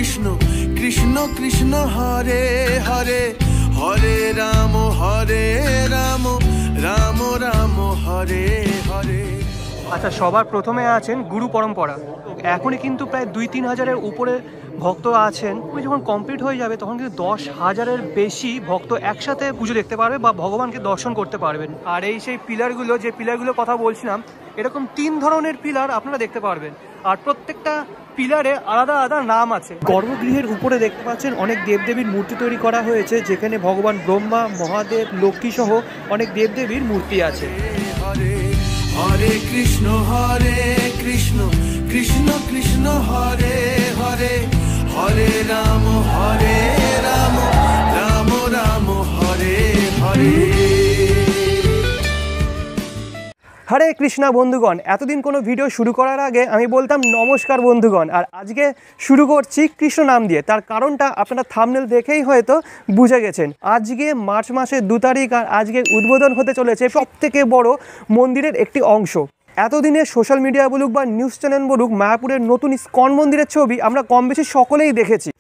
কৃষ্ণ কৃষ্ণ কৃষ্ণ হরে হরে হরে রাম রাম রাম হরে হরে। আচ্ছা, সবার প্রথমে আছেন গুরু পরম্পরা। এখনই কিন্তু প্রায় 2-3 হাজারের উপরে ভক্ত আছেন। যখন কমপ্লিট হয়ে যাবে তখন কিন্তু 10,000-এর বেশি ভক্ত একসাথে পুজো দেখতে পারবে বা ভগবানকে দর্শন করতে পারবেন। আর এই সেই পিলারগুলো, যে পিলারগুলোর কথা বলছিলাম, এরকম 3 ধরনের পিলার আপনারা দেখতে পারবেন। আর প্রত্যেকটা পিলারে আলাদা আলাদা নাম আছে। গর্ভগৃহের উপরে দেখতে পাচ্ছেন অনেক দেবদেবীর মূর্তি তৈরি করা হয়েছে, যেখানে ভগবান ব্রহ্মা, মহাদেব, লক্ষ্মী সহ অনেক দেবদেবীর মূর্তি আছে। হরে কৃষ্ণ কৃষ্ণ কৃষ্ণ হরে হরে হরে রাম রাম রাম হরে হরে। হরে কৃষ্ণা বন্ধুগণ, এতদিন কোনো ভিডিও শুরু করার আগে আমি বলতাম নমস্কার বন্ধুগণ। আর আজকে শুরু করছি কৃষ্ণ নাম দিয়ে। তার কারণটা আপনারা থাম্বনেল দেখেই হয়তো বুঝে গেছেন। আজকে মার্চ মাসের 2 তারিখ, আর আজকে উদ্বোধন হতে চলেছে সবথেকে বড় মন্দিরের একটি অংশ। এতদিনে সোশ্যাল মিডিয়া বলুক বা নিউজ চ্যানেল বলুক, মায়াপুরের নতুন ইস্কন মন্দিরের ছবি আমরা কম বেশি সকলেই দেখেছি।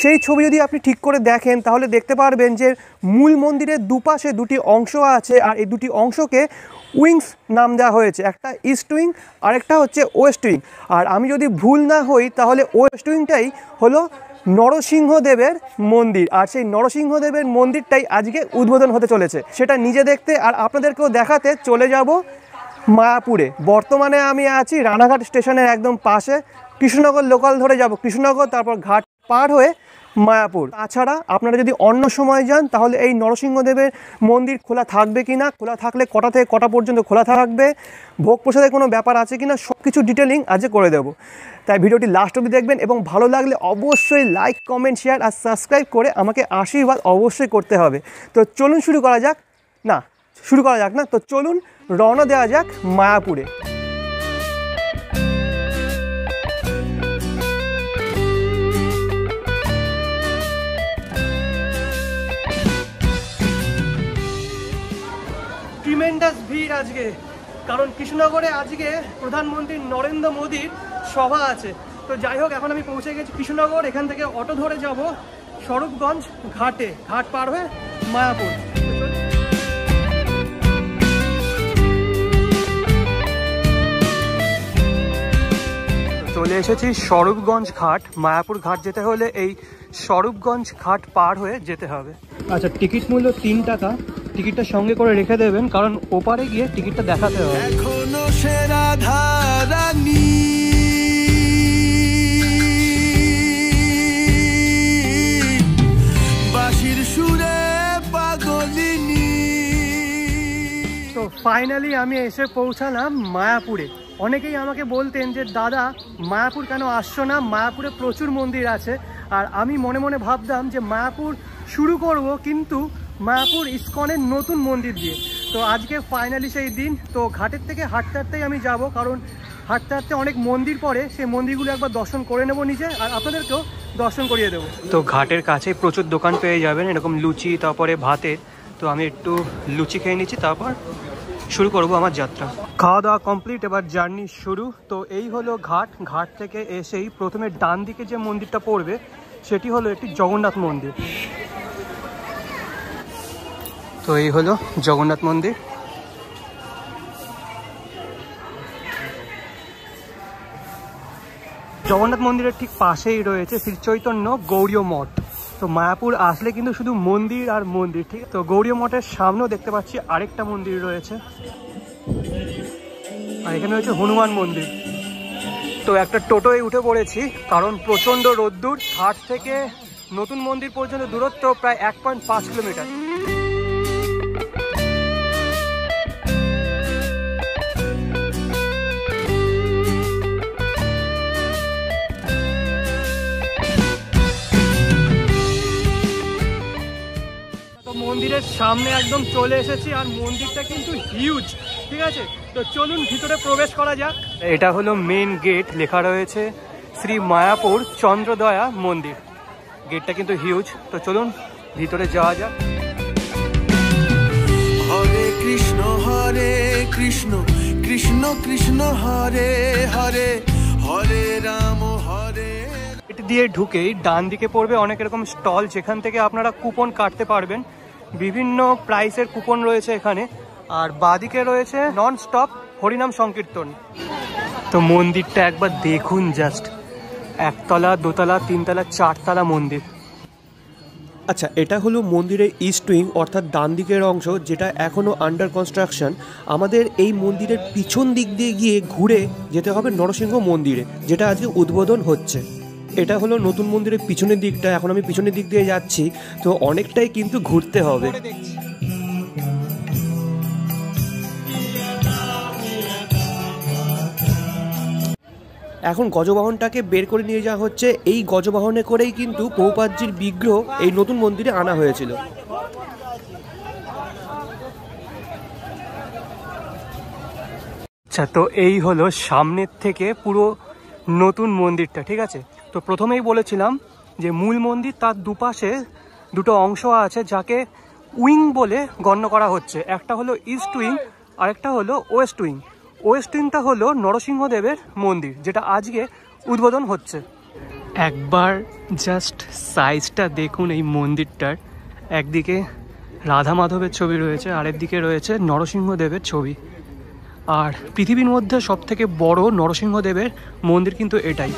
সেই ছবি যদি আপনি ঠিক করে দেখেন তাহলে দেখতে পারবেন যে মূল মন্দিরের দুপাশে 2টি অংশ আছে, আর এই 2টি অংশকে উইংস নাম দেওয়া হয়েছে। একটা ইস্ট উইং, আরেকটা হচ্ছে ওয়েস্ট উইং। আর আমি যদি ভুল না হই তাহলে ওয়েস্ট উইংটাই হলো নরসিংহদেবের মন্দির। আর সেই নরসিংহদেবের মন্দিরটাই আজকে উদ্বোধন হতে চলেছে। সেটা নিজে দেখতে আর আপনাদেরকেও দেখাতে চলে যাব মায়াপুরে। বর্তমানে আমি আছি রানাঘাট স্টেশনের একদম পাশে। কৃষ্ণনগর লোকাল ধরে যাব কৃষ্ণনগর, তারপর ঘাট পার হয়ে মায়াপুর। তাছাড়া আপনারা যদি অন্য সময় যান তাহলে এই নরসিংহদেবের মন্দির খোলা থাকবে কি না, খোলা থাকলে কটা থেকে কটা পর্যন্ত খোলা থাকবে, ভোগ প্রসাদের কোনো ব্যাপার আছে কি না, সব কিছু ডিটেলিং আজকে করে দেবো। তাই ভিডিওটি লাস্ট অবধি দেখবেন এবং ভালো লাগলে অবশ্যই লাইক, কমেন্ট, শেয়ার আর সাবস্ক্রাইব করে আমাকে আশীর্বাদ অবশ্যই করতে হবে। তো চলুন শুরু করা যাক না, তো চলুন রওনা দেওয়া যাক মায়াপুরে। ট্রিমেন্ডাস ভিড় আজকে, কারণ কৃষ্ণনগরে আজকে প্রধানমন্ত্রী নরেন্দ্র মোদীর সভা আছে। তো যাই হোক, এখন আমি পৌঁছে গেছি কৃষ্ণনগর। এখান থেকে অটো ধরে যাব স্বরূপগঞ্জ ঘাটে, ঘাট পার হয়ে মায়াপুর। চলে এসেছি স্বরূপগঞ্জ ঘাট। মায়াপুর ঘাট যেতে হলে এই স্বরূপগঞ্জ ঘাট পার হয়ে যেতে হবে। আচ্ছা, টিকিট মূল্য 3 টাকা। টিকিটটা সঙ্গে করে রেখে দেবেন, কারণ ওপারে গিয়ে টিকিটটা দেখাতে হবে। এখনো সে রাধারানী বাঁশির সুরে পাগলিনী। তো ফাইনালি আমি এসে পৌঁছালাম মায়াপুরে। অনেকেই আমাকে বলতেন যে দাদা মায়াপুর কেন আসছো না, মায়াপুরে প্রচুর মন্দির আছে। আর আমি মনে মনে ভাবতাম যে মায়াপুর শুরু করব কিন্তু মায়াপুর ইস্কনের নতুন মন্দির দিয়ে। তো আজকে ফাইনালি সেই দিন। তো ঘাটের থেকে হাঁটতে হাঁটতেই আমি যাব, কারণ হাঁটতে হাঁটতে অনেক মন্দির পড়ে, সেই মন্দিরগুলো একবার দর্শন করে নেব নিজে, আর আপনাদেরকেও দর্শন করিয়ে দেবো। তো ঘাটের কাছে প্রচুর দোকান পেয়ে যাবেন এরকম লুচি, তারপরে ভাতের। তো আমি একটু লুচি খেয়ে নিচ্ছি, তারপর শুরু করব আমার যাত্রা। খাওয়া দাওয়া কমপ্লিট, এবার জার্নি শুরু। তো এই হলো ঘাট। ঘাট থেকে এসেই প্রথমে ডান দিকে যে মন্দিরটা পড়বে সেটি হলো একটি জগন্নাথ মন্দির। তো এই হলো জগন্নাথ মন্দির। জগন্নাথ মন্দিরের ঠিক পাশেই রয়েছে শ্রী চৈতন্য গৌড়ীয় মঠ। তো মায়াপুর আসলে কিন্তু শুধু মন্দির আর মন্দির, ঠিক। তো গৌড়ীয় মঠের সামনেও দেখতে পাচ্ছি আরেকটা মন্দির রয়েছে, আর এখানে রয়েছে হনুমান মন্দির। তো একটা টোটোয় উঠে পড়েছি, কারণ প্রচণ্ড রোদ্দুর। ঘাট থেকে নতুন মন্দির পর্যন্ত দূরত্ব প্রায় 1.5 কিলোমিটার। মন্দিরের সামনে একদম চলে এসেছি, আর মন্দিরটা কিন্তু হিউজ, ঠিক আছে। তো চলুন ভিতরে প্রবেশ করা যাক। এটা হলো মেন গেট, লেখা রয়েছে শ্রী মায়াপুর চন্দ্রদয়া মন্দির। গেটটা কিন্তু হিউজ। তো চলুন ভিতরে যাওয়া যাক। হরে কৃষ্ণ কৃষ্ণ কৃষ্ণ হরে হরে হরে রাম হরে। গেট দিয়ে ঢুকেই ডান দিকে পড়বে অনেক এরকম স্টল, যেখান থেকে আপনারা কুপন কাটতে পারবেন। বিভিন্ন প্রাইসের কুপন রয়েছে এখানে। আর বাঁদিকে রয়েছে নন স্টপ হরিনাম সংকীর্তন। তো মন্দিরটা একবার দেখুন জাস্ট, একতলা, দোতলা, তিনতলা, চারতলা মন্দির। আচ্ছা, এটা হলো মন্দিরের ইস্ট উইং অর্থাৎ ডান দিকের অংশ, যেটা এখনও আন্ডার কনস্ট্রাকশন। আমাদের এই মন্দিরের পিছন দিক দিয়ে গিয়ে ঘুরে যেতে হবে নরসিংহ মন্দিরে, যেটা আজকে উদ্বোধন হচ্ছে। এটা হলো নতুন মন্দিরের পিছনের দিকটা। এখন আমি পিছনের দিক দিয়ে যাচ্ছি, তো অনেকটাই কিন্তু ঘুরতে হবে। এখন গজবাহনটাকে বের করে নিয়ে যাওয়া হচ্ছে। এই গজবাহনে করেই কিন্তু প্রভুপাদজির বিগ্রহ এই নতুন মন্দিরে আনা হয়েছিল। আচ্ছা, তো এই হলো সামনের থেকে পুরো নতুন মন্দিরটা, ঠিক আছে। তো প্রথমেই বলেছিলাম যে মূল মন্দির, তার দুপাশে দুটো অংশ আছে যাকে উইং বলে গণ্য করা হচ্ছে। একটা হলো ইস্ট উইং আর একটা হলো ওয়েস্ট উইং। ওয়েস্ট উইংটা হলো নরসিংহদেবের মন্দির, যেটা আজকে উদ্বোধন হচ্ছে। একবার জাস্ট সাইজটা দেখুন এই মন্দিরটার। একদিকে রাধা মাধবের ছবি রয়েছে, আরেক দিকে রয়েছে নরসিংহদেবের ছবি। আর পৃথিবীর মধ্যে সবথেকে বড় নরসিংহদেবের মন্দির কিন্তু এটাই।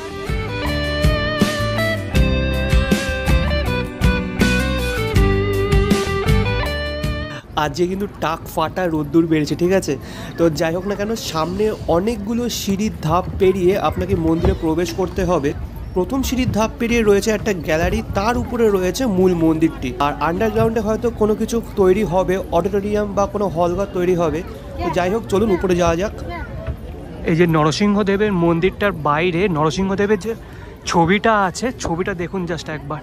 আজকে কিন্তু টাক ফাটা রোদ্দুর বেড়েছে, ঠিক আছে। তো যাই হোক না কেন, সামনে অনেকগুলো সিঁড়ির ধাপ পেরিয়ে আপনাকে মন্দিরে প্রবেশ করতে হবে। প্রথম সিঁড়ির ধাপ পেরিয়ে রয়েছে একটা গ্যালারি, তার উপরে রয়েছে মূল মন্দিরটি। আর আন্ডারগ্রাউন্ডে হয়তো কোনো কিছু তৈরি হবে, অডিটোরিয়াম বা কোনো হলঘর তৈরি হবে। তো যাই হোক, চলুন উপরে যাওয়া যাক। এই যে নরসিংহদেবের মন্দিরটার বাইরে নরসিংহদেবের যে ছবিটা আছে, ছবিটা দেখুন জাস্ট একবার।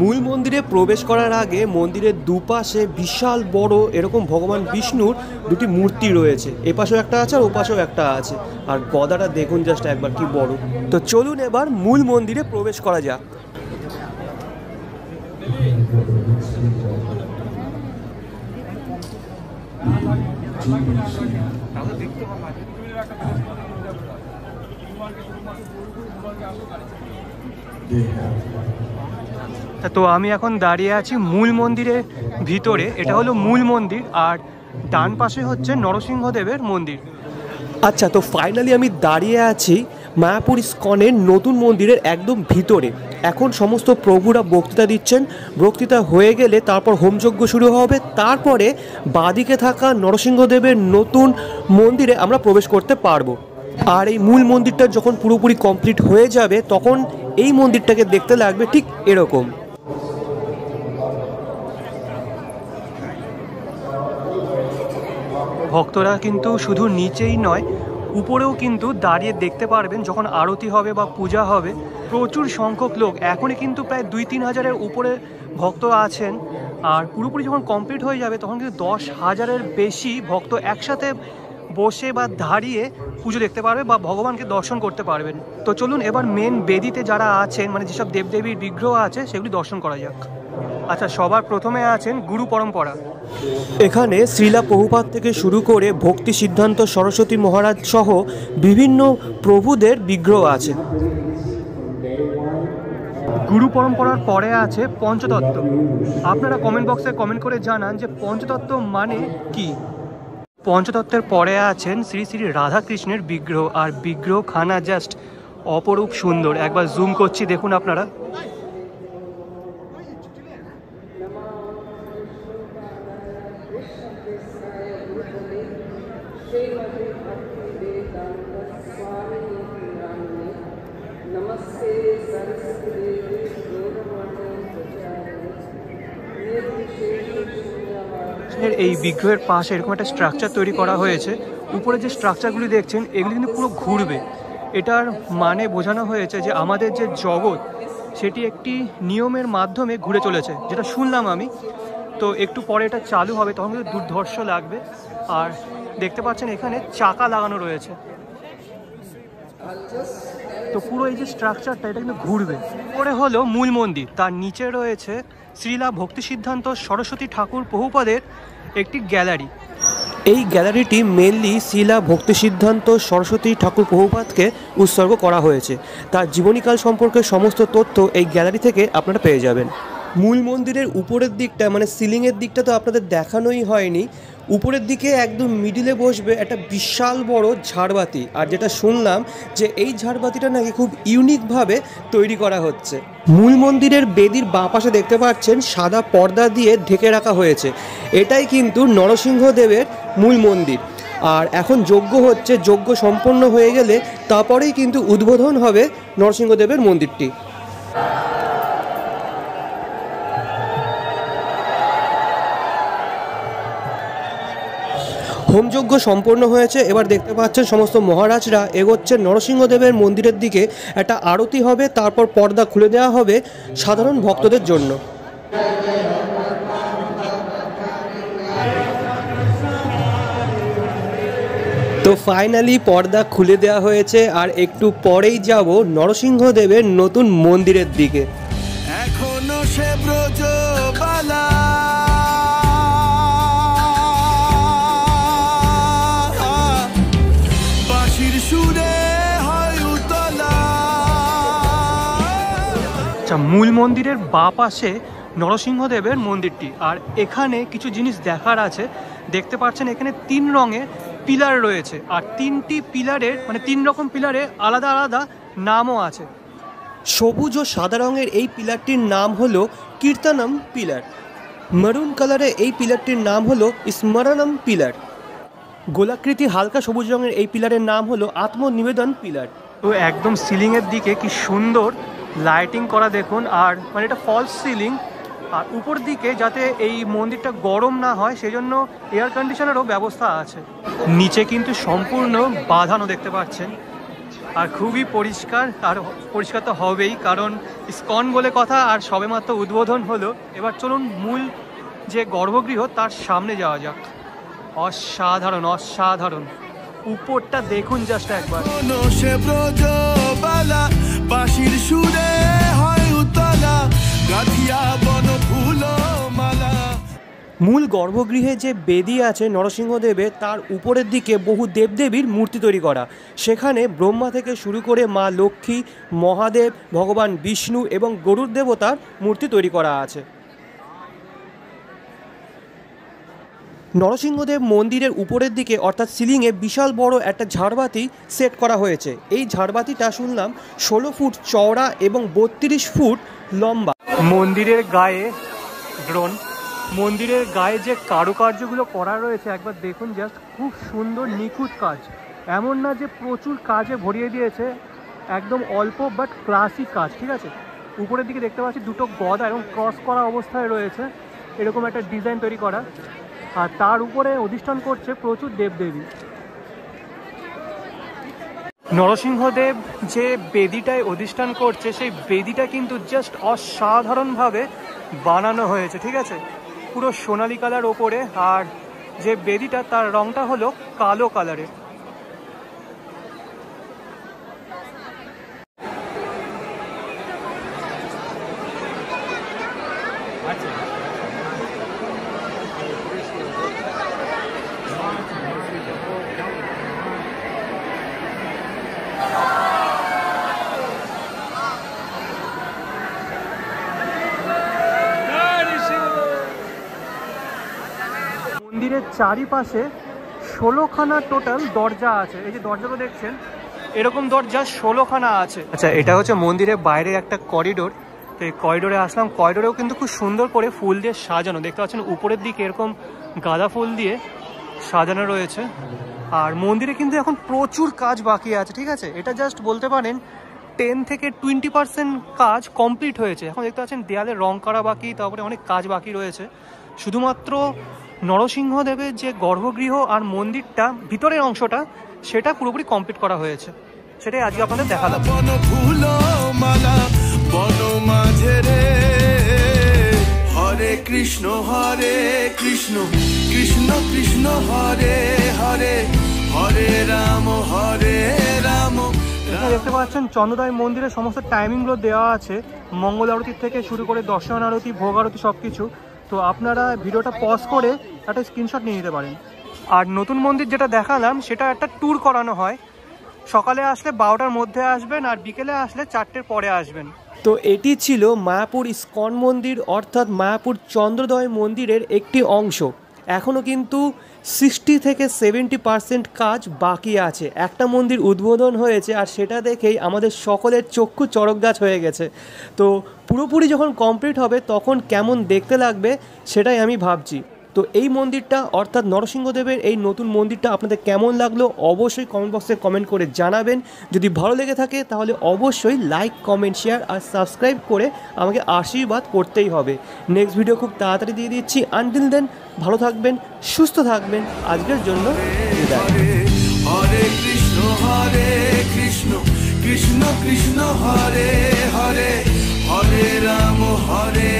মূল মন্দিরে প্রবেশ করার আগে মন্দিরের দুপাশে বিশাল বড় এরকম ভগবান বিষ্ণুর দুটি মূর্তি রয়েছে। এপাশেও একটা আছে আর ওপাশেও একটা আছে। আর গদাটা দেখুন জাস্ট একবার, কি বড়। তো চলুন এবার মূল মন্দিরে প্রবেশ করা যাক। তো আমি এখন দাঁড়িয়ে আছি মূল মন্দিরের ভিতরে। এটা হলো মূল মন্দির, আর ডান পাশে হচ্ছে নরসিংহদেবের মন্দির। আচ্ছা, তো ফাইনালি আমি দাঁড়িয়ে আছি মায়াপুর ইস্কনের নতুন মন্দিরের একদম ভিতরে। এখন সমস্ত প্রভুরা বক্তৃতা দিচ্ছেন। বক্তৃতা হয়ে গেলে তারপর হোমযজ্ঞ শুরু হবে। তারপরে বাঁদিকে থাকা নরসিংহদেবের নতুন মন্দিরে আমরা প্রবেশ করতে পারবো। আর এই মূল মন্দিরটা যখন পুরোপুরি কমপ্লিট হয়ে যাবে, তখন এই মন্দিরটাকে দেখতে লাগবে ঠিক এরকম। ভক্তরা কিন্তু শুধু নিচেই নয়, উপরেও কিন্তু দাঁড়িয়ে দেখতে পারবেন যখন আরতি হবে বা পূজা হবে। প্রচুর সংখ্যক লোক, এখনই কিন্তু প্রায় 2-3 হাজারের উপরে ভক্ত আছেন। আর পুরোপুরি যখন কমপ্লিট হয়ে যাবে, তখন কিন্তু 10,000-এর বেশি ভক্ত একসাথে বসে বা দাঁড়িয়ে পুজো দেখতে পারবে বা ভগবানকে দর্শন করতে পারবেন। তো চলুন এবার মেন বেদিতে যারা আছেন, মানে যেসব দেবদেবীর বিগ্রহ আছে, সেগুলি দর্শন করা যাক। আচ্ছা, সবার প্রথমে আছেন গুরু পরম্পরা। এখানে শ্রীলা প্রভুপাদ থেকে শুরু করে ভক্তি সিদ্ধান্ত সরস্বতী মহারাজ সহ বিভিন্ন প্রভুদের বিগ্রহ আছে। গুরু পরম্পরার পরে আছে পঞ্চতত্ত্ব। আপনারা কমেন্ট বক্সে কমেন্ট করে জানান যে পঞ্চতত্ত্ব মানে কি। পঞ্চতত্ত্বের পরে আছেন শ্রী শ্রী রাধাকৃষ্ণের বিগ্রহ। আর বিগ্রহ খানা জাস্ট অপরূপ সুন্দর। একবার জুম করছি, দেখুন আপনারা। এই বিগ্রহের পাশে এরকম একটা স্ট্রাকচার তৈরি করা হয়েছে। উপরে যে স্ট্রাকচারগুলি দেখছেন, এগুলি কিন্তু পুরো ঘুরবে। এটার মানে বোঝানো হয়েছে যে আমাদের যে জগৎ, সেটি একটি নিয়মের মাধ্যমে ঘুরে চলেছে, যেটা শুনলাম আমি। তো একটু পরে এটা চালু হবে, তখন কিন্তু দুর্ধর্ষ লাগবে। আর দেখতে পাচ্ছেন এখানে চাকা লাগানো রয়েছে। তো পুরো এই যে স্ট্রাকচারটা, এটা কিন্তু ঘুরবে। পরে হলো মূল মন্দির, তার নিচে রয়েছে শ্রীলা ভক্তি সিদ্ধান্ত সরস্বতী ঠাকুর প্রভুপাদের একটি গ্যালারি। এই গ্যালারিটি মেনলি শিলা ভক্তি সিদ্ধান্ত সরস্বতী ঠাকুর প্রভুপাদকে উৎসর্গ করা হয়েছে। তার জীবনীকাল সম্পর্কে সমস্ত তথ্য এই গ্যালারি থেকে আপনারা পেয়ে যাবেন। মূল মন্দিরের উপরের দিকটা মানে সিলিংয়ের দিকটা তো আপনাদের দেখানোই হয়নি। উপরের দিকে একদম মিডিলে বসবে একটা বিশাল বড় ঝাড়বাতি, আর যেটা শুনলাম যে এই ঝাড়বাতিটা নাকি খুব ইউনিকভাবে তৈরি করা হচ্ছে। মূল মন্দিরের বেদির বাঁ পাশে দেখতে পাচ্ছেন সাদা পর্দা দিয়ে ঢেকে রাখা হয়েছে, এটাই কিন্তু নরসিংহদেবের মূল মন্দির। আর এখন যজ্ঞ হচ্ছে, যজ্ঞ সম্পন্ন হয়ে গেলে তারপরেই কিন্তু উদ্বোধন হবে নরসিংহদেবের মন্দিরটি। হোমযজ্ঞ সম্পন্ন হয়েছে, এবার দেখতে পাচ্ছেন সমস্ত মহারাজরা এগোচ্ছেন নরসিংহদেবের মন্দিরের দিকে। একটা আরতি হবে, তারপর পর্দা খুলে দেওয়া হবে সাধারণ ভক্তদের জন্য। তো ফাইনালি পর্দা খুলে দেওয়া হয়েছে, আর একটু পরেই যাব নরসিংহদেবের নতুন মন্দিরের দিকে। এখনো সে ব্রজবালা মূল মন্দিরের বাঁ পাশে নরসিংহদেবের মন্দিরটি, আর এখানে কিছু জিনিস দেখার আছে। দেখতে পাচ্ছেন এখানে 3 রঙের পিলার রয়েছে, আর 3টি পিলারের মানে 3 রকম পিলারে আলাদা আলাদা নামও আছে। সবুজ ও সাদা রঙের এই পিলারটির নাম হলো কীর্তনম পিলার, মেরুন কালারে এই পিলারটির নাম হলো স্মরণম পিলার, গোলাকৃতি হালকা সবুজ রঙের এই পিলারের নাম হলো আত্মনিবেদন পিলার। তো একদম সিলিংয়ের দিকে কি সুন্দর লাইটিং করা দেখুন, আর মানে এটা ফলস সিলিং, আর উপর দিকে যাতে এই মন্দিরটা গরম না হয় সেজন্য এয়ার কন্ডিশনেরও ব্যবস্থা আছে। নিচে কিন্তু সম্পূর্ণ বাঁধানো দেখতে পাচ্ছেন, আর খুবই পরিষ্কার, আর পরিষ্কার তো হবেই কারণ ইসকন বলে কথা, আর সবেমাত্র উদ্বোধন হলো। এবার চলুন মূল যে গর্ভগৃহ তার সামনে যাওয়া যাক। অসাধারণ অসাধারণ, উপরটা দেখুন জাস্ট একবার। বাঁশির সুরে হয় উতলা, গাঁথিয়া বন ফুল মালা। মূল গর্ভগৃহে যে বেদি আছে নরসিংহদেবের, তার উপরের দিকে বহু দেবদেবীর মূর্তি তৈরি করা। সেখানে ব্রহ্মা থেকে শুরু করে মা লক্ষ্মী, মহাদেব, ভগবান বিষ্ণু এবং গরুড় দেবতার মূর্তি তৈরি করা আছে। নরসিংহদেব মন্দিরের উপরের দিকে অর্থাৎ সিলিংয়ে বিশাল বড় একটা ঝাড়বাতি সেট করা হয়েছে। এই ঝাড়বাতিটা শুনলাম 16 ফুট চওড়া এবং 32 ফুট লম্বা। মন্দিরের গায়ে ড্রোন, মন্দিরের গায়ে যে কারুকার্যগুলো করা রয়েছে একবার দেখুন জাস্ট, খুব সুন্দর নিখুঁত কাজ। এমন না যে প্রচুর কাজে ভরিয়ে দিয়েছে, একদম অল্প বাট ক্লাসিক কাজ, ঠিক আছে। উপরের দিকে দেখতে পাচ্ছি 2টো গদা এবং ক্রস করা অবস্থায় রয়েছে, এরকম একটা ডিজাইন তৈরি করা, আর তার উপরে অধিষ্ঠান করছে প্রচুর দেবদেবী। নরসিংহদেব যে বেদিটায় অধিষ্ঠান করছে সেই বেদিটা কিন্তু জাস্ট অসাধারণভাবে বানানো হয়েছে, ঠিক আছে। পুরো সোনালি কালার ওপরে, আর যে বেদিটা তার রংটা হলো কালো কালারের। মন্দিরের চারিপাশে 16খানা টোটাল দরজা আছে। এই যে দরজাগুলো দেখছেন, এরকম দরজা 16খানা আছে। আচ্ছা, এটা হচ্ছে মন্দিরের বাইরে একটা করিডোর। তো এই করিডোরে আসলাম, করিডোরেও কিন্তু খুব সুন্দর করে ফুল দিয়ে সাজানো। দেখতে পাচ্ছেন উপরের দিকে এরকম গাঁদা ফুল দিয়ে সাজানো রয়েছে। আর মন্দিরে কিন্তু এখন প্রচুর কাজ বাকি আছে, ঠিক আছে। এটা জাস্ট বলতে পারেন 10 থেকে 20% কাজ কমপ্লিট হয়েছে। এখন দেখতে পাচ্ছেন দেয়ালে রং করা বাকি, তারপরে অনেক কাজ বাকি রয়েছে। শুধুমাত্র নরসিংহদেবের যে গর্ভগৃহ আর মন্দিরটা ভিতরের অংশটা সেটা পুরোপুরি কমপ্লিট করা হয়েছে, সেটাই আজকে আপনাদের দেখালাম। হরে কৃষ্ণ কৃষ্ণ কৃষ্ণ হরে হরে, হরে রাম রাম। এখানে দেখতে পাচ্ছেন চন্দ্রোদয় মন্দিরের সমস্ত টাইমিংগুলো দেওয়া আছে, মঙ্গল আরতির থেকে শুরু করে দর্শন আরতি, ভোগ আরতি সব কিছু। তো আপনারা ভিডিওটা পজ করে একটা স্ক্রিনশট নিয়ে নিতে পারেন। আর নতুন মন্দির যেটা দেখালাম সেটা একটা ট্যুর করানো হয়, সকালে আসলে 12টার মধ্যে আসবেন আর বিকেলে আসলে 4টের পরে আসবেন। তো এটি ছিল মায়াপুর ইস্কন মন্দির অর্থাৎ মায়াপুর চন্দ্রোদয় মন্দিরের একটি অংশ। এখনও কিন্তু 60 থেকে 70% কাজ বাকি আছে। একটা মন্দির উদ্বোধন হয়েছে আর সেটা দেখেই আমাদের সকলের চক্ষু চড়ক গাছ হয়ে গেছে। তো পুরোপুরি যখন কমপ্লিট হবে তখন কেমন দেখতে লাগবে সেটাই আমি ভাবছি। তো এই মন্দিরটা অর্থাৎ নরসিংহদেবের এই নতুন মন্দিরটা আপনাদের কেমন লাগলো অবশ্যই কমেন্ট বক্সে কমেন্ট করে জানাবেন। যদি ভালো লেগে থাকে তাহলে অবশ্যই লাইক, কমেন্ট, শেয়ার আর সাবস্ক্রাইব করে আমাকে আশীর্বাদ করতেই হবে। নেক্সট ভিডিও খুব তাড়াতাড়ি দিয়ে দিচ্ছি। আনটিল দেন ভালো থাকবেন, সুস্থ থাকবেন। আজকের জন্য বিদায়। হরে কৃষ্ণ কৃষ্ণ কৃষ্ণ হরে হরে, হরে রাম হরে